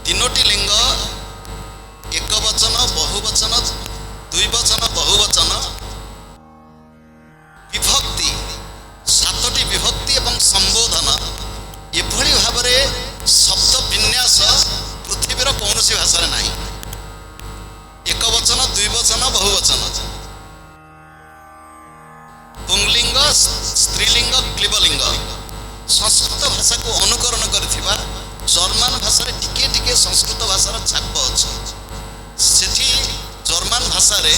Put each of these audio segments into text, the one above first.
तीनोटी लिंग एक वचन बहुवचन द्विवचन बहुवचन विभक्ति सातटी विभक्ति एवं संबोधन एभली भाव शब्द विन्यास पृथ्वीर कौन सी भाषा नहीं। एक वचन द्विवचन बहुवचन पुंलिंग स्त्रीलिंग क्लीबलिंग संस्कृत भाषा को अनुकरण करथिबा जर्मन भाषा रे टिके टिके संस्कृत भाषार छाप अछि। सेठी जर्मन भाषा रे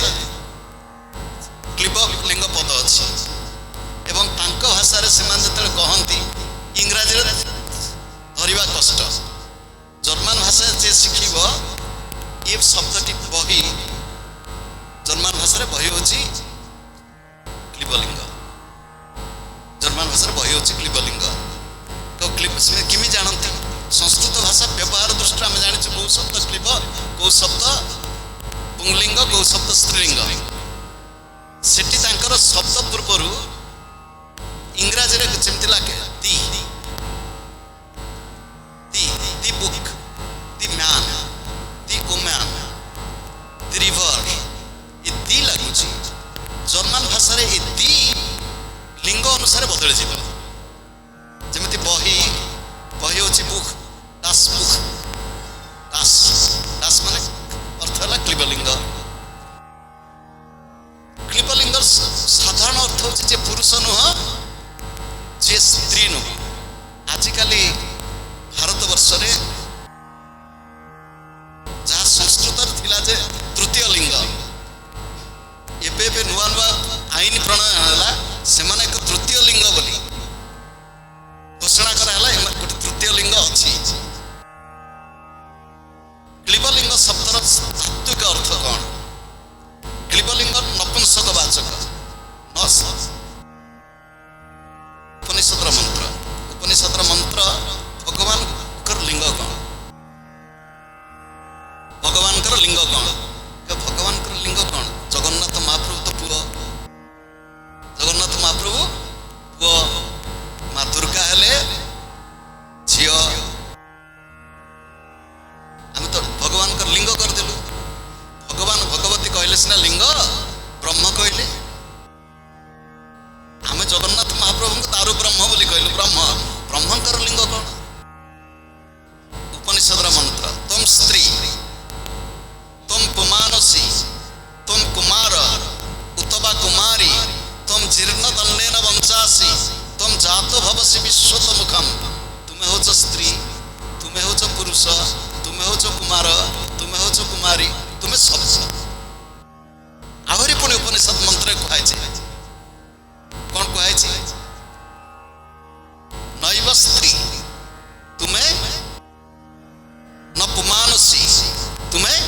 क्लीबलिंग पद अछि एवं तांको भाषा रे सेमान जतले कहंती इंग्रजी रे धरिबा कष्ट। जर्मन भाषा जे शिखिबो ये शब्दटी बही जर्मन भाषा रे बही होछि क्लीबलिंग। जर्मन भाषा बही होछि क्लीबलिंग। तो किमी जानती संस्कृत भाषा व्यवहार दृष्टि आम जानी कौ शब्द क्लीब कौ शब्द पुंलिंग कौ शब्द स्त्रीलिंग। सेठी तांकर शब्द पूर्वर इंग्राजी रे जेमति लागे the book the man the woman the river ये दी लगुची। जर्मन भाषा रे ये दी लिंग अनुसार बदल जीव जमिति बही बही होची बुक दास माने अर्थ है क्लीबलिंग। क्लीबलिंग साधारण अर्थ होची जे पुरुष नुह जे स्त्री नुह। आजिकाली भारत वर्ष रे जहाँ संस्कृत थिला जे तृतीय लिंग एबे नुआ नुआ आईन प्रणयन होला सेमाने एक तृतीय लिंग बोली घोषणा कराला गोटे तृतीय लिंग अच्छी। क्लीबलिंग शब्दर तात्विक अर्थ कौन? क्लीबलिंग नपुंसक वाचक उपनिषद मंत्र भगवान लिंग कौन? भगवान लिंग कौन? भगवान लिंग कौन? जगन्नाथ महाप्रभु तो पुओ जगन्नाथ महाप्रभु पुओ माँ दुर्गा हेले झियो आम तो भगवान लिंग करदेलु। भगवान भगवती कहले सिना लिंग ब्रह्म कहले आम जगन्नाथ महाप्रभु को तारु ब्रह्म बोली कहलु। ब्रह्मंकर लिंग कौन? उपनिषद मंत्र तुम स्त्री तुम पुमानसी तुम कुमार उतवा कुमारी तुम जीर्ण तन्नेन वंचासी तुम जातो भवसी विश्वत मुखम। तुम्हें होच स्त्री तुम्हें होच पुरुष तुम्हें होच कुमार तुम्हें होच कुमारी तुम्हें सब आहरी पुणी उपनिषद मंत्र कहुई कौन कहुई नैव स्त्री तुम्हें न पुमानसी तुम्हें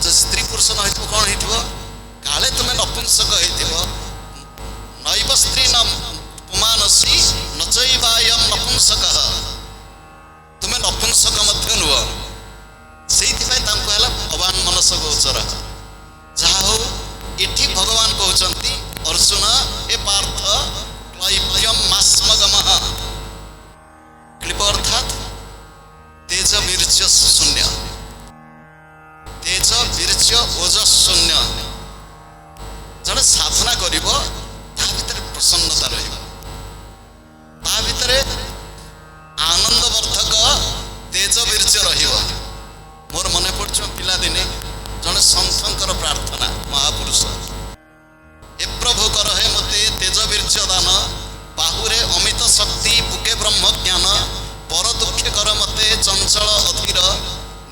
स्त्री पुरुष न कौन हो काले तुम्हें नपुंसक हो नैव स्त्री न पुमानसी न चैवायम नपुंसक तुम्हें नपुंसक मध्य नुह से भगवान मनस गोचर जहा हो इठी भगवान कहते अर्जुन ए पार्थ क्लैप्यम मास्मगम क्लिप अर्थात तेज वीर्य शून्य तेज वीर्य ओजस शून्य जड़े साधना करिबो ता भितर प्रसन्नता रहिबो ता भितर आनंदवर्धक तेज वीर्य रहिबो। मोर मने पड़छ पिला दिने जड़े संतंकर प्रार्थना महापुरुष ए प्रभु कर हे मते तेज वीर्य दान बाहुरे अमित शक्ति बुके ब्रह्म ज्ञान पर दुखे कर मते चंचल अधीर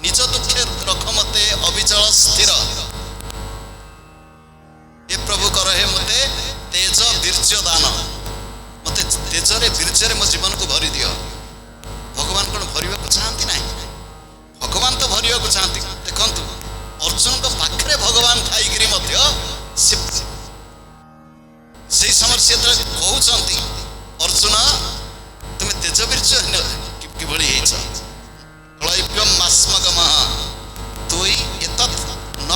निज दुखे रख मते अविचल स्थिर। ए प्रभु कर हे मते तेज वीर्य दान मते तेजरे वीर्य मो जीवन को भरी दियो। भगवान कौन भरवा को चाहती ना भगवान तो भरवा को चाहती। देखु अर्जुन को पाखे भगवान थाई से समय से कहते अर्जुन तुम्हें तेजवीर्य कि क्लैप्यम मास्मगम तुई एतत् न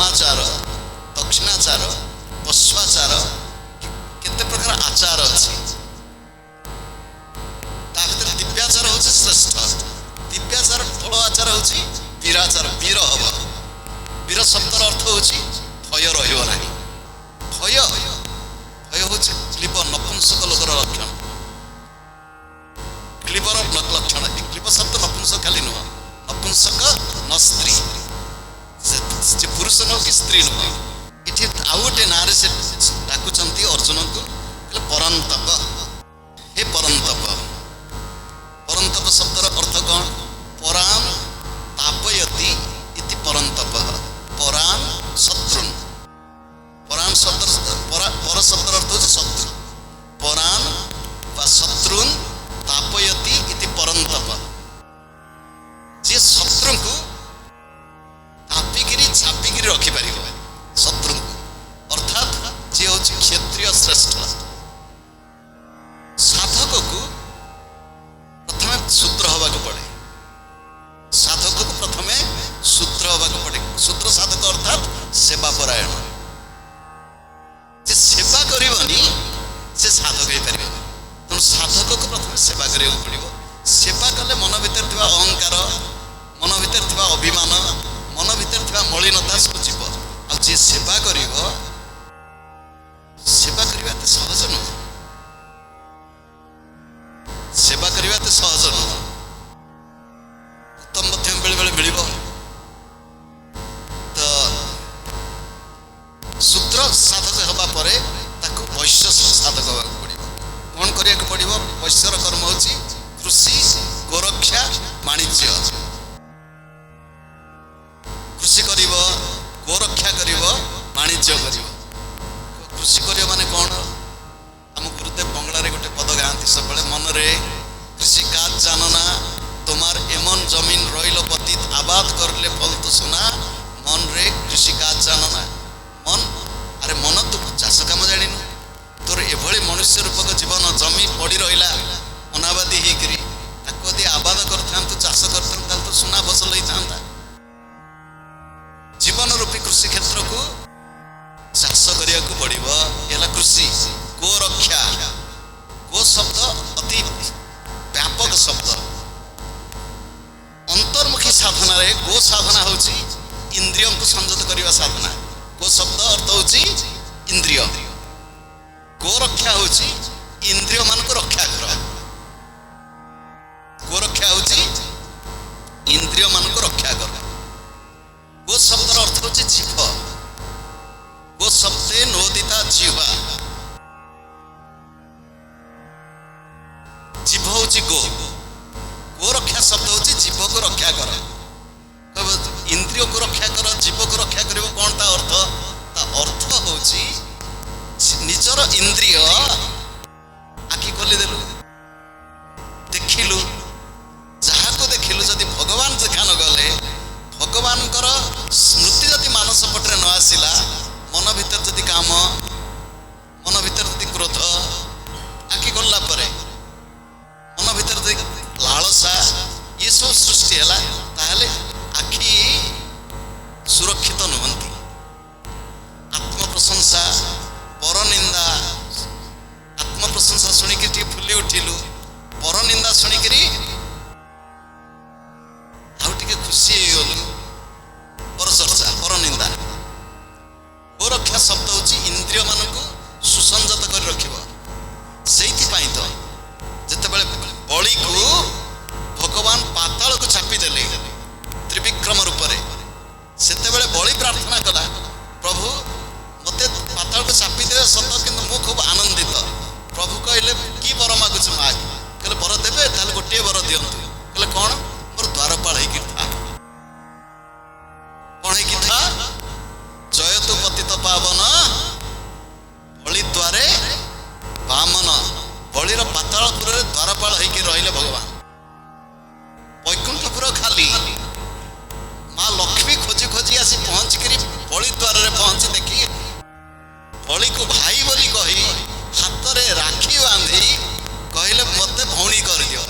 वामाचार दक्षिणाचार पश्वाचार केते प्रकार आचार अछि ता भीतर दिव्याचार होछि श्रेष्ठ दिव्याचार फल आचार होछि वीराचार वीर हब वीर शब्दर अर्थ होछि भय रहिबो नाही भय भय होछि क्लीब नपुंसक लोकर लक्षण क्लीबर लक्षण क्लीब शब्द नपुंसक खाली नुह नपुंसक न स्त्री से पुरुष न कि स्त्री नुह इठी आउ गोटे नारे से डाकुचंती अर्जुन को परंतप हे परंतप परंतप शब्दर अर्थ कौन पराम तापयति इति परंतप पराम शत्रुन पराम शब्द पर शब्दर अर्थ होछि शत्रु पराम वा शत्रुन तापयति इति परंतप जे शत्रु को तापिगिरी छापिगिरी रखि पारिबो शत्रु को अर्थात जे होछि क्षत्रिय श्रेष्ठ साधक को प्रथमे शूद्र होबाक पड़े साधक को प्रथमे शूद्र होबाक पड़े शूद्र साधक अर्थात सेवा परायण जे सेवा करिवनी से साधक होई परिबो तेणु साधक को प्रथमे सेवा करियो पड़िबो सेवा कले मन भीतर थिबा अहंकार मन भीतर थिबा अभिमान मन भीतर थिबा मलिनता सब जीव आ जे सेवा करिवो सेवा करिवा त सहज न सेवा करिवा त सहज न उत्तम मध्यम बेले बेले मिलिबो तो शूद्र साधक हबा परे ताको वैश्य साधक हबा पड़िबो कोन करिया के पड़िबो वैश्यर कर्म होछि कृषि गोरक्षा वाणिज्य कृषि करिबो गोरक्षा करिबो वाणिज्य करिबो कृषि करियो माने कोन हम गुरुदेव बंगला रे गोटे पद गांती सब मन रे कृषि काज जानना तुम्हार एमन जमीन रहिलो पतित आबाद करले फल तो सुना मन रे कृषि काज जानना मन अरे मन तू चाष काम जानिनु तोर एभली मनुष्य रूपक जीवन जमी पड़ी रहिला अनाबादी हेकरी ताको दे आबाद करथान तू चाष करथान ताल तो सुना फसल होई थांता जीवन रूपी कृषि क्षेत्र को चाष करिया को पड़िबो एला कृषि गोरक्षा गो शब्द अति व्यापक शब्द अंतर्मुखी साधना रे गो साधना होची इंद्रियों को संयत करिवा साधना गो शब्द अर्थ होची इंद्रिय गोरक्षा होची इंद्रिय मान को रक्षा कर गोरक्षा होची इंद्रिय मान को रक्षा कर गो शब्दर अर्थ होची जीव गो शब्दे नोदिता जीवा जीव होची गो गो रक्षा शब्द होची जीव को रक्षा कर इंद्रिय को रक्षा कर जीव को रक्षा करिवो कोन ता अर्थ होची निजर इंद्रिय आखि खोली देलु देखिलु जहा को देखिलु जदि भगवान देखा न गले भगवान कर स्मृति जदि मानस पटरे न आसिला मन भीतर जदि काम मन भीतर जदि क्रोध आखि खोलला परे मन भीतर जदि लालसा ये सब सृष्टि हैला ताहले आखि सुरक्षित नहंती आत्म प्रशंसा पर निंदा आत्म प्रशंसा सुनिक फुली उठिलु पर निंदा सुनिक खुशी गलु पर चर्चा पर निंदा गोरक्षा शब्द होची इंद्रिय मान को सुसंजत कर रखिबो सेइति पई तो जते बेले बळी को भगवान पाताल को छापी देले त्रिविक्रम रूप रे सेते बेले बळी प्रार्थना कला प्रभु मते पाताल को छापी दे सत किंतु मु खूब आनंदित प्रभु कहले की वर मागुछ माग कहले वर देबे ताले गोटे वर दियंतु कहले कोन मोर द्वारपाल हे कि था कोन हे कि था जयतु पतित पावन बळी द्वारे वामन बळीर पातालपुर रे द्वारपाल हे कि रहिले भगवान वैकुंठपुर खाली मां लक्ष्मी खोजी खोजी आसी पहुंच करी बळी द्वार रे पहुंच देखी बळी को भाई बोली कही हाथ रे राखी बांधी कहले मते भौणी कर दियो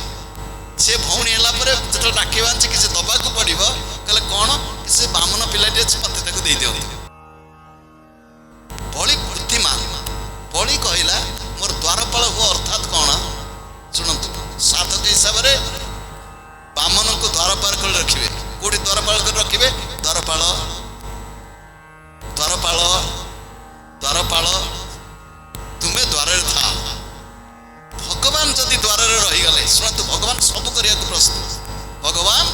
से भौणी हला परे जत राखी बांधी किसे दबा को पड़िबो कहले कोन से बामन पिलाटी अछि मते ताको दे दियो ସାଧାରଣତଃ हिसाब से बामन को द्वारपाल कर रखिए कौटी द्वारपाल कर रखिए द्वारपाल द्वारपाल द्वारपाल तुम्हें द्वार था भगवान जदि द्वार रहीगले शुणु भगवान सब करने को प्रस्तुत भगवान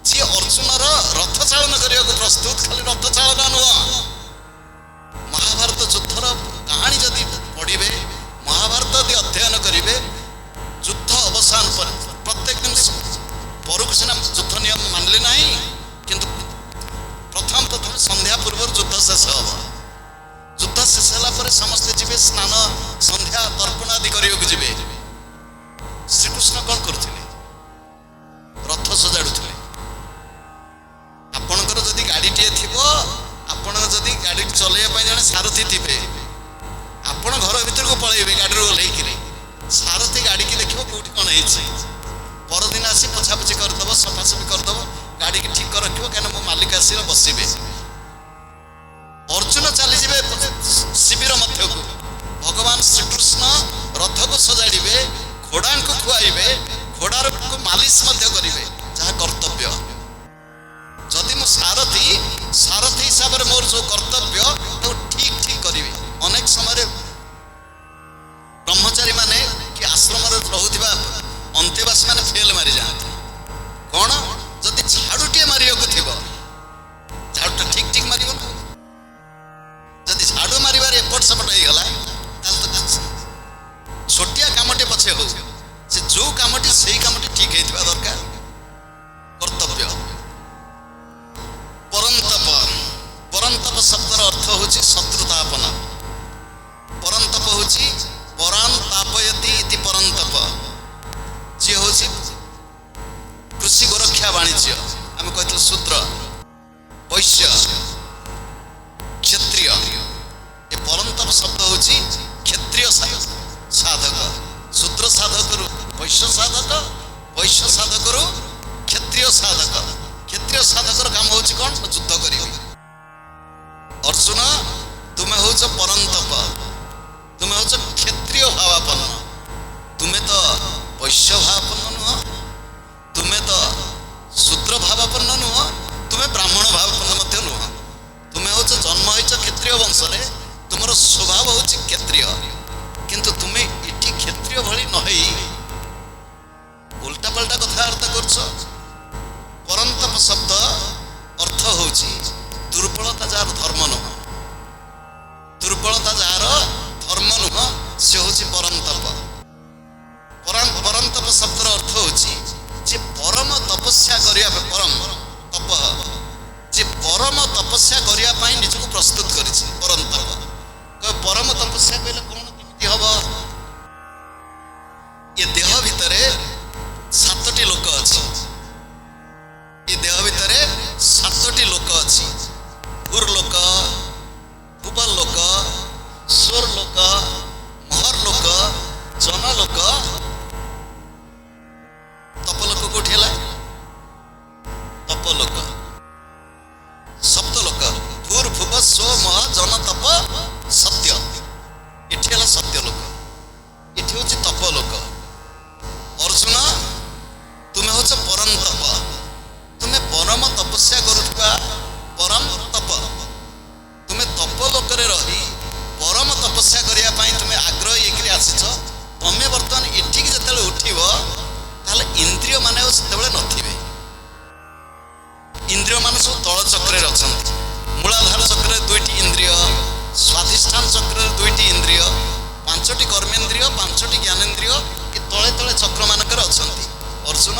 जी अर्जुन रथ चालन करने को प्रस्तुत खाली रथ चालन नुह महाभारत युद्धर कहानी जदि पढ़े महाभारत यदि अध्ययन करेंगे युद्ध अवसान पर प्रत्येक दिन पर सीना युद्ध नियम मानले ना किंतु प्रथम प्रथम संध्या पूर्व युद्ध शेष हम युद्ध शेष है समस्ते जी स्नान संध्या तर्पण आदि करने को जी श्रीकृष्ण कौन करुले रथ सजाड़ुले आपणकर जदि गाड़ीटे थी आपण जदि गाड़ी चलैया जड़े सारथी थे आपण घर भीतर को पलैबे गाड़ी ओह्लैकि सारथी गाड़ी की देखो कौटी कौन है परदिन आसी पोछापोछि करदेव सफासफी करदेव गाड़ी की ठीक कर रखियो क्या मो मालिक आसी बसबे अर्जुन चली जाए शिविर मध्य को भगवान श्रीकृष्ण रथ को सजाड़े घोड़ा को खुआइबे घोड़ार को मालिश करेंगे जहाँ कर्तव्य जदि मो सारथी सारथी हिसाब से मोर जो कर्तव्य तो ठीक ठीक करी अनेक समय ब्रह्मचारी माने कि आश्रम रोकवा अंतेवासी माने फेल मारी जाते कौन जदि झाड़ूटे मारिया को थी झाड़ूटा ठीक ठीक मार जदि झाड़ू मारे एपट सेपट होगा छोटिया कामटे पछे हो से जो कामटी से कामटी ठीक होता दरकार कर्तव्य परंतप परंतप शब्दर अर्थ हूँ शत्रुतापन परंतप हूँ परान तापयति इति परंतप जी हूँ कृषि गोरक्षा वाणिज्य आम कहते शूद्र वैश्य क्षत्रिय ये परंतप शब्द हूँ क्षत्रिय साधक शूद्र साधक वैश्य साधक क्षत्रिय साधक काम हूँ कौन युद्ध कर अर्जुन तुम्हें हूँ परंतप तुम्हें हूँ क्षत्रिय भावापन्न तुम्हें तो वैश्य भावापन्न नुह तुम्हें तो शूद्र भावापन्न नुह तुम्हें ब्राह्मण भावापन्न नुह तुम्हें हूँ जन्म हो क्षत्रिय वंश तुम स्वभाव हूँ क्षत्रिय किंतु तुम्हें इटी क्षत्रिय भली नई उल्टा पल्टा कथबार्ता कर परंतप शब्द अर्थ हूँ दुर्बलता जार धर्म नुह दुर्बलता जार धर्म नुह से हूँ परंतप परंतप शब्दर अर्थ हूँ परम तपस्या करने परम तप जे परम तपस्या करने निजक प्रस्तुत कर परंतप परम तपस्या कहले कौन केमिति हम ये देह भितर सातटी लोक अच्छी ये देह भितर सातटी लोक अच्छी भूर लोक भूबल लोक स्वर लोक महर लोक जन लोक तप लोक कौटी है तप लोक सप्त लोक भूर भूव स्व मह जन तप सत्य इठी है सत्य लोक इठी हूँ तप लोक अर्जुन तुम्हें हूँ परंतप तुम्हें परम तपस्या करुवा परम तप तुम्हें तप लोक रही परम तपस्या करने तुम्हें आग्रह ये आसीच तुम्हें बर्तमान एठिक जो उठब ताले इंद्रिय मान से नथिबे इंद्रिय मान सब तल चक्र अच्छा मूलाधार चक्र दुईटी इंद्रिय स्वाधिष्ठान चक्र दुईटी इंद्रिय पांचटी कर्मेन्द्रिय पांचटी ज्ञानेन्द्रिय ये तले तले चक्र मानकर अच्छा अर्जुन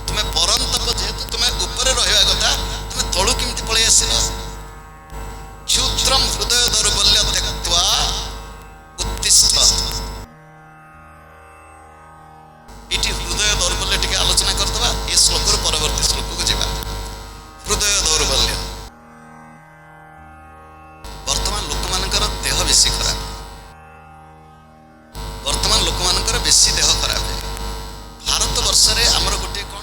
तुम्हें परंतप जेहेतु तुम्हें ऊपर रहा कथा तुम्हें तलू केमती पलि आस क्षुद्रम हृदय दौर्बल्य त्यक्त्वा उत्तिष्ठ ये हृदय दौर्बल्य टी आलोचना करदे ये श्लोक परवर्ती श्लोक को जावा हृदय दौर्बल्य वर्तमान लोक मानकर देह बेसी खराब वर्तमान लोक मानकर बेसी देह खराब भारत वर्ष रे आमर गोटे कौन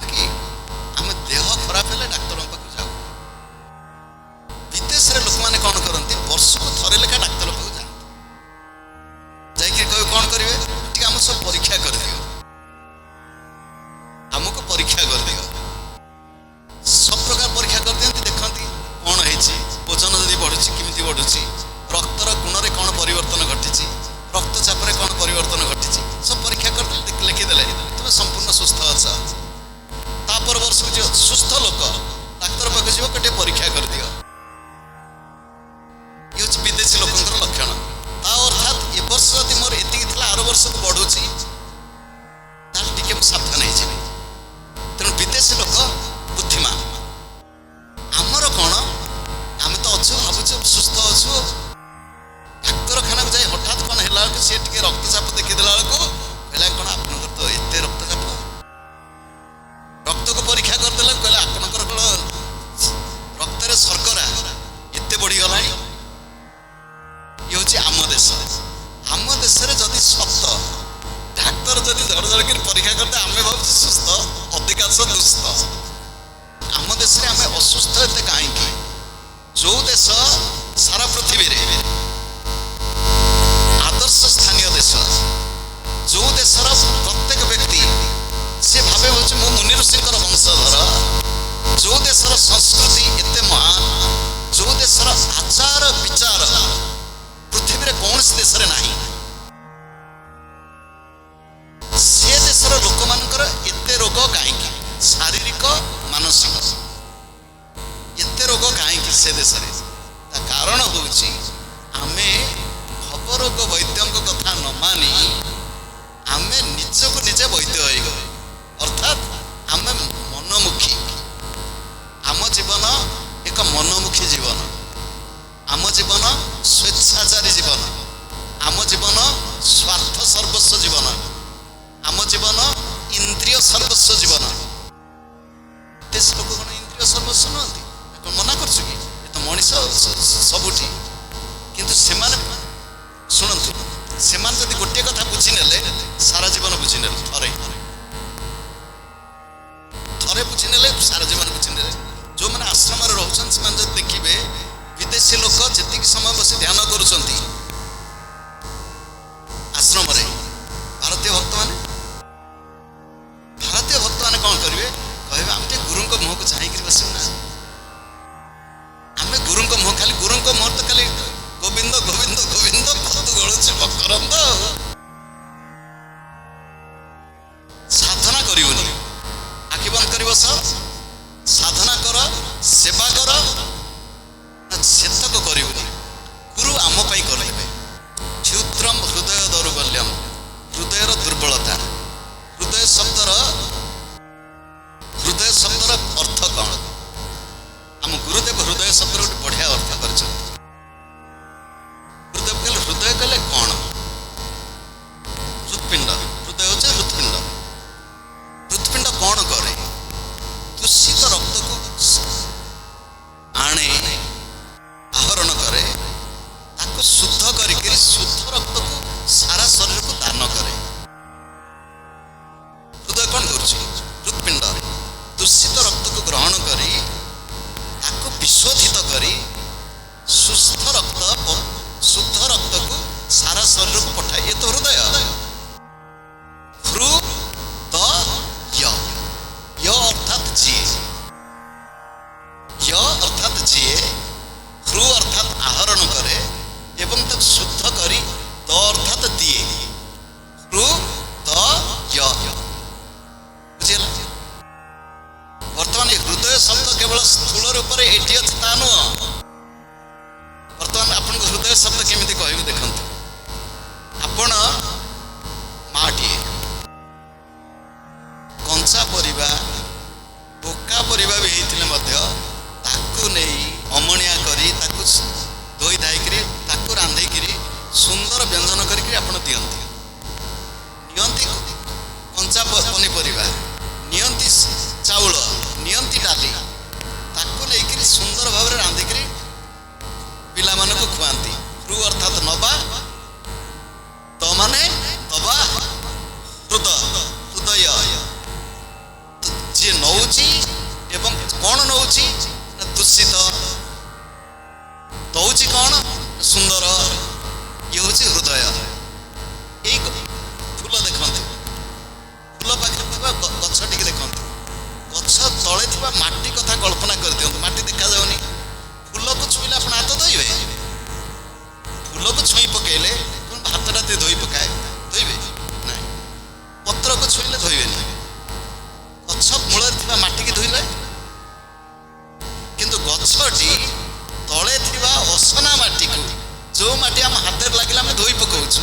को परीक्षा कर दियो सब प्रकार परीक्षा कर दियंती देखंती कोन हेछि ओजन जदि बढ़ुछि किमिति बढ़ुछि रक्तर गुण रे कोन परिवर्तन घटिछि रक्तचाप रे कोन परिवर्तन घटिछि सब परीक्षा कर लिखि देले तुम संपूर्ण सुस्थ अछ तापर वर्ष जो सुस्थ लोक डाक्टर पाखे जीव गोटे परीक्षा कर दियो ये विदेशी लोकंकर लक्षण ता अर्थात ए वर्ष यदि मोर एति थिला आरो वर्ष को बढ़ुछि ताल टिके सावधान हे जेबे तेणु विदेशी लोक बुद्धिमान आमर कोन आमे तो अछु भाबुछु सुस्थ अछु डाक्तरखाना को जाई हठात कोन हेला कि से टिके रक्तचाप देखि देला को कहला कोन आपनकर तो एते रक्तचाप रक्त को परीक्षा कर देला कहला आपनकर रक्त रे शर्करा एते बढ़ी गलानी ये होची आम देश रे जदि सत डाक्तर जदि जड़ जड़ कर परीक्षा करते आमे भाबु सुस्थ अधिकांश दुस्थ आम देश रे आमे असुस्थ एते काहे की जो देश सारा पृथ्वी रे आदर्श स्थानीय देश जो देशर प्रत्येक व्यक्ति से भावे होचे मो मुनि ऋषिकर वंशधर जो देशर संस्कृति एते महान जो देशर आचार विचार पृथ्वी रे कौन से देश रे नाही से देशर लोक मानकर एते रोग काहे की शारीरिक मानसिक एते रोग काहे की से देश रे ता कारण होची आमे खबरोग वैद्यंक कथा न मानी आमे निजको निजे वैद्य होई गए अर्थात आमे मनमुखी आम जीवन एक मनमुखी जीवन आम जीवन स्वेच्छाचारी जीवन आम जीवन स्वार्थ सर्वस्व जीवन आम जीवन इंद्रिय सर्वस्व जीवन देश लोक कौन इंद्रिय सर्वस्व नहंती कौन मना करछु कि तो मनीष सबुठी किंतु सेमाने शुणु सेमान जदि गोटे कथा बुझी नेले सारा जीवन बुझी नेले थरे थरे बुझी नेले सारा जीवन बुझी नेले जो माने आश्रम रे रहउछन सेमान जदि देखिबे विदेशी लोक जति समय बसी ध्यान करुचंती आश्रम रे भारतीय भक्त माने कौन करिवे कहबे हम ते गुरु को मुह को चाहि कि बसिम ना हमें गुरु को मुह खाली गुरु को मुह तो खाली गोविंद गोविंद गोविंद बहुत गळुछ मकरंद साधना करिवनी आखि बंद करी बस साधना कर सेवा कर सेतक करिवनी गुरु आम पई करले क्षुद्रम हृदय दौर्बल्यम हृदयर दुर्बलता हृदय शब्दर अर्थ कौन आम गुरुदेव हृदय शब्द गोटे बढ़िया अर्थ कर हृदय कहले कौन हृत्पिंड हृदय होचे हृत्पिंड हृत्पिंड कौन करे दूषित रक्त को आणे आहरण करे ताको शुद्ध करिके शुद्ध रक्त को सारा शरीर को दान करे हृदय कौन करुछि हृत्पिंड दूषित रक्त को ग्रहण करी ताको विशोधित करी सुस्थ रक्त शुद्ध रक्त को सारा शरीर को पठाए ये तो हृदय य अर्थात जिए हृ अर्थात आहरण करे एवं तक शुद्ध करी द अर्थात दिए बुझेला वर्तमान हृदय शब्द केवल स्थूल रूप से एटी अछि ता नुह वर्तमान आपन हृदय शब्द केमिति कहबे देखंतु आपण माटी कंचा परिबा बोका परिबा भी हेतिले मध्य ताकू नै अमणिया करी ताकू धोई धाई करी ताकू रांधि करी सुंदर व्यंजन करी आपण दियंती नियंती कंचा पनी परिबा नियंती चाउल नियंती डाली ताकू नै करी सुंदर भाव रे रांधि करी पिला मन को खुआंती रु अर्थात नबा तो माने तबा हृदय जे नौची एवं कौन नौची दूषित दौची कौन सुंदर ये हूँ हृदय एक फूल देखते फूल पाखे गछ टी देखते ତଳେ ଥିବା ମାଟି କଥା କଳ୍ପନା କରିଦିଅନ୍ତୁ। ମାଟି ଦେଖାଯାଉନି, ଫୁଲକୁ ଛୁଇଁଲେ ଆପଣ ହାତ ଧୋଇବେ? ଫୁଲକୁ ଛୁଇଁ ପକେଇଲେ ହାତଟା ଟିକେ ଧୋଇ ପକାଏ, ଧୋଇବେ ନାଇଁ। ପତ୍ରକୁ ଛୁଇଁଲେ ଧୋଇବେନି। ଗଛ ମୂଳରେ ଥିବା ମାଟିକି ଧୋଇଲେ, କିନ୍ତୁ ଗଛଟି ତଳେ ଥିବା ଅସନା ମାଟିକୁ, ଯେଉଁ ମାଟି ଆମ ହାତରେ ଲାଗିଲେ ଆମେ ଧୋଇ ପକାଉଛୁ,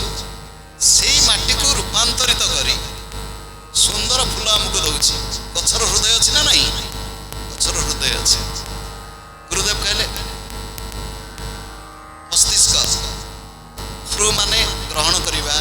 ସେଇ ମାଟିକୁ ରୂପାନ୍ତରିତ କରି ସୁନ୍ଦର ଫୁଲ ଆମକୁ ଦଉଛି। ଗଛର ହୃଦୟ ଅଛି ନା ନାହିଁ? ଗଛର ହୃଦୟ ଅଛି। ଗୁରୁଦେବ କହିଲେ ମସ୍ତିଷ୍କ, ହୃ ମାନେ ଗ୍ରହଣ କରିବା,